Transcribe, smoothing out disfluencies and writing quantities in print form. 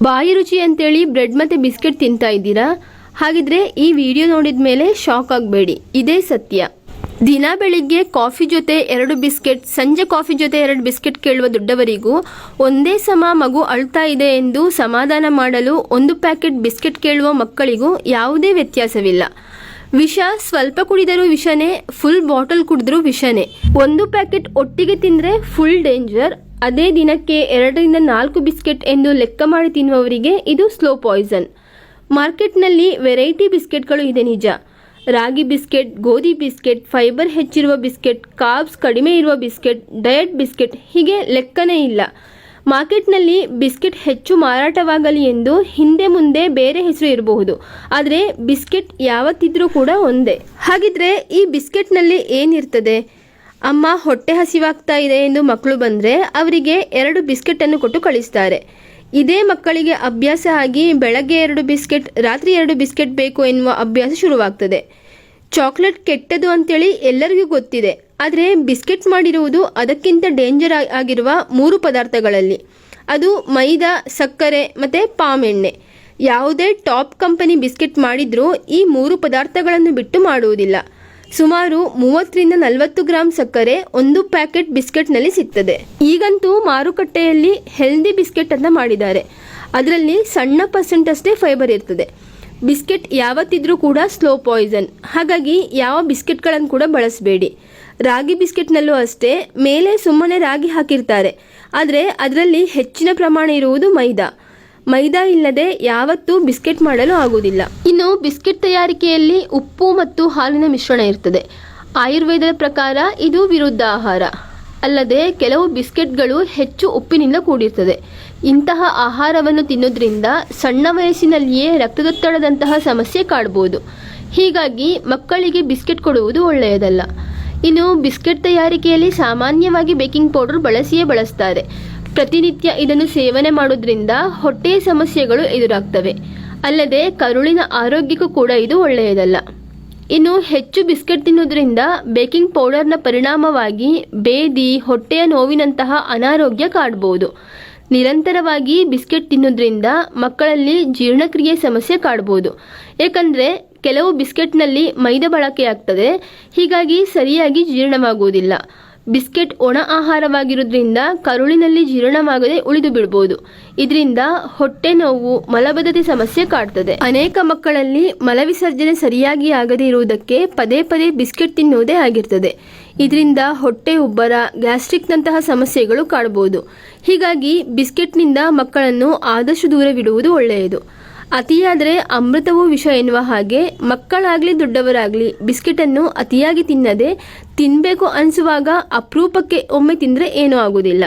ಬಾಯಿ ರುಚಿ ಅಂತೇಳಿ ಬ್ರೆಡ್ ಮತ್ತು ಬಿಸ್ಕೆಟ್ ತಿಂತಾ ಇದ್ದೀರಾ? ಹಾಗಿದ್ರೆ ಈ ವಿಡಿಯೋ ನೋಡಿದ ಮೇಲೆ ಶಾಕ್ ಆಗಬೇಡಿ, ಇದೇ ಸತ್ಯ. ದಿನ ಬೆಳಿಗ್ಗೆ ಕಾಫಿ ಜೊತೆ 2 ಬಿಸ್ಕೆಟ್, ಸಂಜೆ ಕಾಫಿ ಜೊತೆ 2 ಬಿಸ್ಕೆಟ್ ಕೇಳುವ ದೊಡ್ಡವರಿಗೂ ಒಂದೇ ಸಮ ಮಗು ಅಳ್ತಾ ಇದೆ ಎಂದು ಸಮಾಧಾನ ಮಾಡಲು 1 ಪ್ಯಾಕೆಟ್ ಬಿಸ್ಕೆಟ್ ಕೇಳುವ ಮಕ್ಕಳಿಗೂ ಯಾವುದೇ ವ್ಯತ್ಯಾಸವಿಲ್ಲ. ವಿಷ ಸ್ವಲ್ಪ ಕುಡಿದರೂ ವಿಷನೇ, ಫುಲ್ ಬಾಟಲ್ ಕುಡಿದ್ರೂ ವಿಷನೇ. 1 ಪ್ಯಾಕೆಟ್ ಒಟ್ಟಿಗೆ ತಿಂದರೆ ಫುಲ್ ಡೇಂಜರ್. ಅದೇ ದಿನಕ್ಕೆ 2 ರಿಂದ 4 ಬಿಸ್ಕೆಟ್ ಎಂದು ಲೆಕ್ಕ ಮಾಡಿ ತಿನ್ನುವವರಿಗೆ ಇದು ಸ್ಲೋ ಪಾಯ್ಸನ್. ಮಾರ್ಕೆಟ್ನಲ್ಲಿ ವೆರೈಟಿ ಬಿಸ್ಕೆಟ್ಗಳು ಇದೆ ನಿಜ. ರಾಗಿ ಬಿಸ್ಕೆಟ್, ಗೋಧಿ ಬಿಸ್ಕೆಟ್, ಫೈಬರ್ ಹೆಚ್ಚಿರುವ ಬಿಸ್ಕೆಟ್, ಕಾರ್ಬ್ಸ್ ಕಡಿಮೆ ಇರುವ ಬಿಸ್ಕೆಟ್, ಡಯಟ್ ಬಿಸ್ಕೆಟ್, ಹೀಗೆ ಲೆಕ್ಕನೇ ಇಲ್ಲ. ಮಾರ್ಕೆಟ್ನಲ್ಲಿ ಬಿಸ್ಕೆಟ್ ಹೆಚ್ಚು ಮಾರಾಟವಾಗಲಿ ಎಂದು ಹಿಂದೆ ಮುಂದೆ ಬೇರೆ ಹೆಸರು ಇರಬಹುದು, ಆದರೆ ಬಿಸ್ಕೆಟ್ ಯಾವತ್ತಿದ್ರೂ ಕೂಡ ಒಂದೇ. ಹಾಗಿದ್ರೆ ಈ ಬಿಸ್ಕೆಟ್ನಲ್ಲಿ ಏನಿರ್ತದೆ? ಅಮ್ಮ ಹೊಟ್ಟೆ ಹಸಿವಾಗ್ತಾ ಇದೆ ಎಂದು ಮಕ್ಕಳು ಬಂದರೆ ಅವರಿಗೆ 2 ಬಿಸ್ಕೆಟನ್ನು ಕೊಟ್ಟು ಕಳಿಸ್ತಾರೆ. ಇದೇ ಮಕ್ಕಳಿಗೆ ಅಭ್ಯಾಸ ಆಗಿ ಬೆಳಗ್ಗೆ 2 ಬಿಸ್ಕೆಟ್, ರಾತ್ರಿ 2 ಬಿಸ್ಕೆಟ್ ಬೇಕು ಎನ್ನುವ ಅಭ್ಯಾಸ ಶುರುವಾಗ್ತದೆ. ಚಾಕ್ಲೇಟ್ ಕೆಟ್ಟದು ಅಂತೇಳಿ ಎಲ್ಲರಿಗೂ ಗೊತ್ತಿದೆ, ಆದರೆ ಬಿಸ್ಕೆಟ್ ಮಾಡಿರುವುದು ಅದಕ್ಕಿಂತ ಡೇಂಜರ್ ಆಗಿರುವ 3 ಪದಾರ್ಥಗಳಲ್ಲಿ. ಅದು ಮೈದಾ, ಸಕ್ಕರೆ ಮತ್ತು ಪಾಮ್ ಎಣ್ಣೆ. ಯಾವುದೇ ಟಾಪ್ ಕಂಪನಿ ಬಿಸ್ಕೆಟ್ ಮಾಡಿದ್ರೂ ಈ 3 ಪದಾರ್ಥಗಳನ್ನು ಬಿಟ್ಟು ಮಾಡುವುದಿಲ್ಲ. ಸುಮಾರು 30 ರಿಂದ 40 ಗ್ರಾಂ ಸಕ್ಕರೆ 1 ಪ್ಯಾಕೆಟ್ ಬಿಸ್ಕೆಟ್ನಲ್ಲಿ ಸಿಗ್ತದೆ. ಈಗಂತೂ ಮಾರುಕಟ್ಟೆಯಲ್ಲಿ ಹೆಲ್ದಿ ಬಿಸ್ಕೆಟ್ ಅಂತ ಮಾಡಿದ್ದಾರೆ. ಅದರಲ್ಲಿ ಸಣ್ಣ ಪರ್ಸೆಂಟ್ ಅಷ್ಟೇ ಫೈಬರ್ ಇರ್ತದೆ. ಬಿಸ್ಕೆಟ್ ಯಾವತ್ತಿದ್ರೂ ಕೂಡ ಸ್ಲೋ ಪಾಯ್ಸನ್. ಹಾಗಾಗಿ ಯಾವ ಬಿಸ್ಕೆಟ್ಗಳನ್ನು ಕೂಡ ಬಳಸಬೇಡಿ. ರಾಗಿ ಬಿಸ್ಕೆಟ್ನಲ್ಲೂ ಅಷ್ಟೇ, ಮೇಲೆ ಸುಮ್ಮನೆ ರಾಗಿ ಹಾಕಿರ್ತಾರೆ, ಆದರೆ ಅದರಲ್ಲಿ ಹೆಚ್ಚಿನ ಪ್ರಮಾಣ ಇರುವುದು ಮೈದಾ ಇಲ್ಲದೆ ಯಾವತ್ತೂ ಬಿಸ್ಕೆಟ್ ಮಾಡಲು ಆಗುವುದಿಲ್ಲ. ಇನ್ನು ಬಿಸ್ಕೆಟ್ ತಯಾರಿಕೆಯಲ್ಲಿ ಉಪ್ಪು ಮತ್ತು ಹಾಲಿನ ಮಿಶ್ರಣ ಇರ್ತದೆ. ಆಯುರ್ವೇದದ ಪ್ರಕಾರ ಇದು ವಿರುದ್ಧ ಆಹಾರ. ಅಲ್ಲದೆ ಕೆಲವು ಬಿಸ್ಕೆಟ್ಗಳು ಹೆಚ್ಚು ಉಪ್ಪಿನಿಂದ ಕೂಡಿರ್ತದೆ. ಇಂತಹ ಆಹಾರವನ್ನು ತಿನ್ನೋದ್ರಿಂದ ಸಣ್ಣ ವಯಸ್ಸಿನಲ್ಲಿಯೇ ರಕ್ತದೊತ್ತಡದಂತಹ ಸಮಸ್ಯೆ ಕಾಡಬಹುದು. ಹೀಗಾಗಿ ಮಕ್ಕಳಿಗೆ ಬಿಸ್ಕೆಟ್ ಕೊಡುವುದು ಒಳ್ಳೆಯದಲ್ಲ. ಇನ್ನು ಬಿಸ್ಕೆಟ್ ತಯಾರಿಕೆಯಲ್ಲಿ ಸಾಮಾನ್ಯವಾಗಿ ಬೇಕಿಂಗ್ ಪೌಡರ್ ಬಳಸ್ತಾರೆ. ಪ್ರತಿನಿತ್ಯ ಇದನ್ನು ಸೇವನೆ ಮಾಡೋದ್ರಿಂದ ಹೊಟ್ಟೆಯ ಸಮಸ್ಯೆಗಳು ಎದುರಾಗ್ತವೆ. ಅಲ್ಲದೆ ಕರುಳಿನ ಆರೋಗ್ಯಕ್ಕೂ ಕೂಡ ಇದು ಒಳ್ಳೆಯದಲ್ಲ. ಇನ್ನು ಹೆಚ್ಚು ಬಿಸ್ಕೆಟ್ ತಿನ್ನೋದ್ರಿಂದ ಬೇಕಿಂಗ್ ಪೌಡರ್ನ ಪರಿಣಾಮವಾಗಿ ಬೇದಿ, ಹೊಟ್ಟೆಯ ನೋವಿನಂತಹ ಅನಾರೋಗ್ಯ ಕಾಡಬಹುದು. ನಿರಂತರವಾಗಿ ಬಿಸ್ಕೆಟ್ ತಿನ್ನೋದ್ರಿಂದ ಮಕ್ಕಳಲ್ಲಿ ಜೀರ್ಣಕ್ರಿಯೆ ಸಮಸ್ಯೆ ಕಾಡಬಹುದು. ಏಕೆಂದರೆ ಕೆಲವು ಬಿಸ್ಕೆಟ್ನಲ್ಲಿ ಮೈದಾ ಬಳಕೆಯಾಗ್ತದೆ, ಹೀಗಾಗಿ ಸರಿಯಾಗಿ ಜೀರ್ಣವಾಗುವುದಿಲ್ಲ. ಬಿಸ್ಕೆಟ್ ಒಣ ಆಹಾರವಾಗಿರೋದ್ರಿಂದ ಕರುಳಿನಲ್ಲಿ ಜೀರ್ಣವಾಗದೆ ಉಳಿದು ಬಿಡಬಹುದು. ಇದರಿಂದ ಹೊಟ್ಟೆ ನೋವು, ಮಲಬದ್ಧತೆ ಸಮಸ್ಯೆ ಕಾಡ್ತದೆ. ಅನೇಕ ಮಕ್ಕಳಲ್ಲಿ ಮಲವಿಸರ್ಜನೆ ಸರಿಯಾಗಿ ಆಗದೇ ಇರುವುದಕ್ಕೆ ಪದೇ ಪದೇ ಬಿಸ್ಕೆಟ್ ತಿನ್ನುವುದೇ ಆಗಿರ್ತದೆ. ಇದರಿಂದ ಹೊಟ್ಟೆ ಉಬ್ಬರ, ಗ್ಯಾಸ್ಟ್ರಿಕ್ನಂತಹ ಸಮಸ್ಯೆಗಳು ಕಾಡಬಹುದು. ಹೀಗಾಗಿ ಬಿಸ್ಕೆಟ್ನಿಂದ ಮಕ್ಕಳನ್ನು ಆದಷ್ಟು ದೂರವಿಡುವುದು ಒಳ್ಳೆಯದು. ಅತಿಯಾದರೆ ಅಮೃತವೂ ವಿಷ ಎನ್ನುವ ಹಾಗೆ ಮಕ್ಕಳಾಗಲಿ ದೊಡ್ಡವರಾಗಲಿ ಬಿಸ್ಕೆಟನ್ನು ಅತಿಯಾಗಿ ತಿನ್ನದೆ, ತಿನ್ನಬೇಕು ಅನಿಸುವಾಗ ಅಪರೂಪಕ್ಕೆ ಒಮ್ಮೆ ತಿಂದರೆ ಏನೂ ಆಗುವುದಿಲ್ಲ.